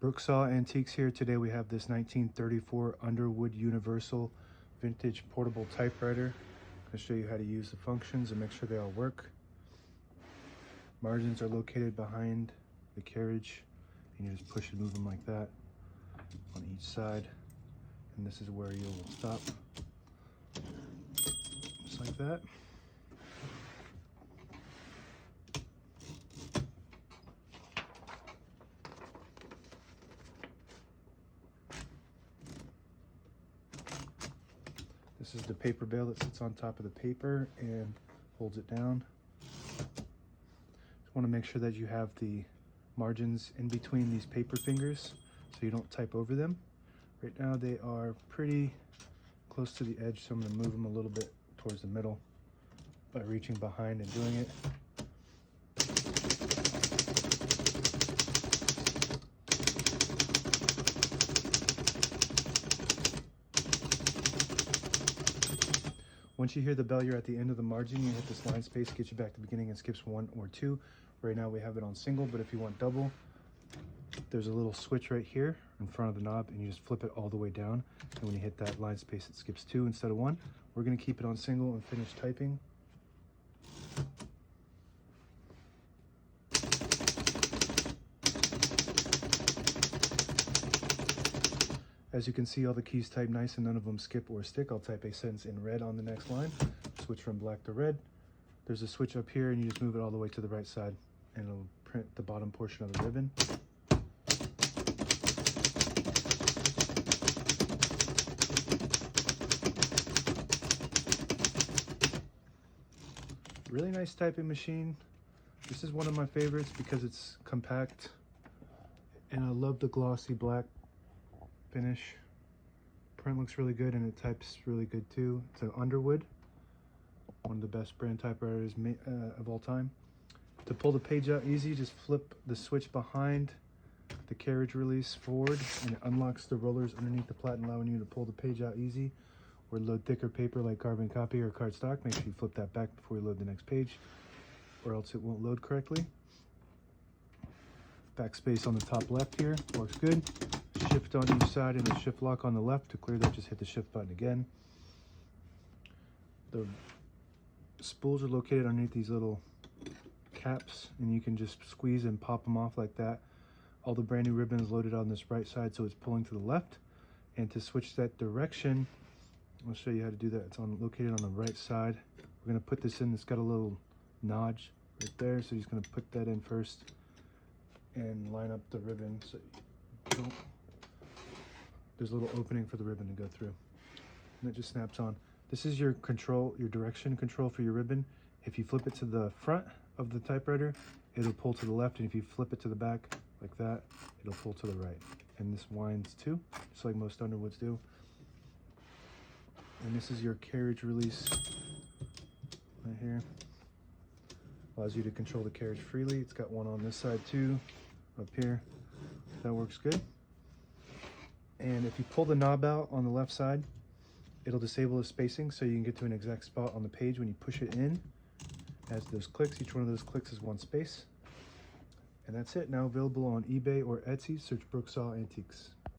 Brooksaw Antiques here. Today we have this 1934 Underwood Universal Vintage Portable Typewriter. I'm going to show you how to use the functions and make sure they all work. Margins are located behind the carriage, and you just push and move them like that on each side. And this is where you'll stop, just like that. This is the paper bale that sits on top of the paper and holds it down. Just want to make sure that you have the margins in between these paper fingers so you don't type over them. Right now they are pretty close to the edge, so I'm going to move them a little bit towards the middle by reaching behind and doing it. Once you hear the bell, you're at the end of the margin. You hit this line space, get you back to the beginning, and skips 1 or 2. Right now we have it on single, but if you want double, there's a little switch right here in front of the knob, and you just flip it all the way down. And when you hit that line space, it skips 2 instead of 1. We're going to keep it on single and finish typing. As you can see, all the keys type nice and none of them skip or stick. I'll type a sentence in red on the next line, switch from black to red. There's a switch up here and you just move it all the way to the right side and it'll print the bottom portion of the ribbon. Really nice typing machine. This is one of my favorites because it's compact and I love the glossy black finish. Print looks really good and it types really good too. It's an Underwood, one of the best brand typewriters of all time. To pull the page out easy, just flip the switch behind the carriage release forward and it unlocks the rollers underneath the platen, allowing you to pull the page out easy. Or load thicker paper like carbon copy or cardstock. Make sure you flip that back before you load the next page or else it won't load correctly. Backspace on the top left here works good. Shift on each side and a shift lock on the left. To clear that, just hit the shift button again. The spools are located underneath these little caps and you can just squeeze and pop them off like that. All the brand new ribbon is loaded on this right side, so it's pulling to the left. And to switch that direction, I'll show you how to do that. It's located on the right side. We're going to put this in. It's got a little notch right there, so you're just going to put that in first and line up the ribbon so you don't. There's a little opening for the ribbon to go through, and it just snaps on. This is your control, your direction control for your ribbon. If you flip it to the front of the typewriter, it'll pull to the left, and if you flip it to the back like that, it'll pull to the right. And this winds too, just like most Underwoods do. And this is your carriage release right here. Allows you to control the carriage freely. It's got one on this side too, up here. That works good. And if you pull the knob out on the left side, it'll disable the spacing so you can get to an exact spot on the page when you push it in. As those clicks, each one of those clicks is 1 space. And that's it. Now available on eBay or Etsy. Search Brooksaw Antiques.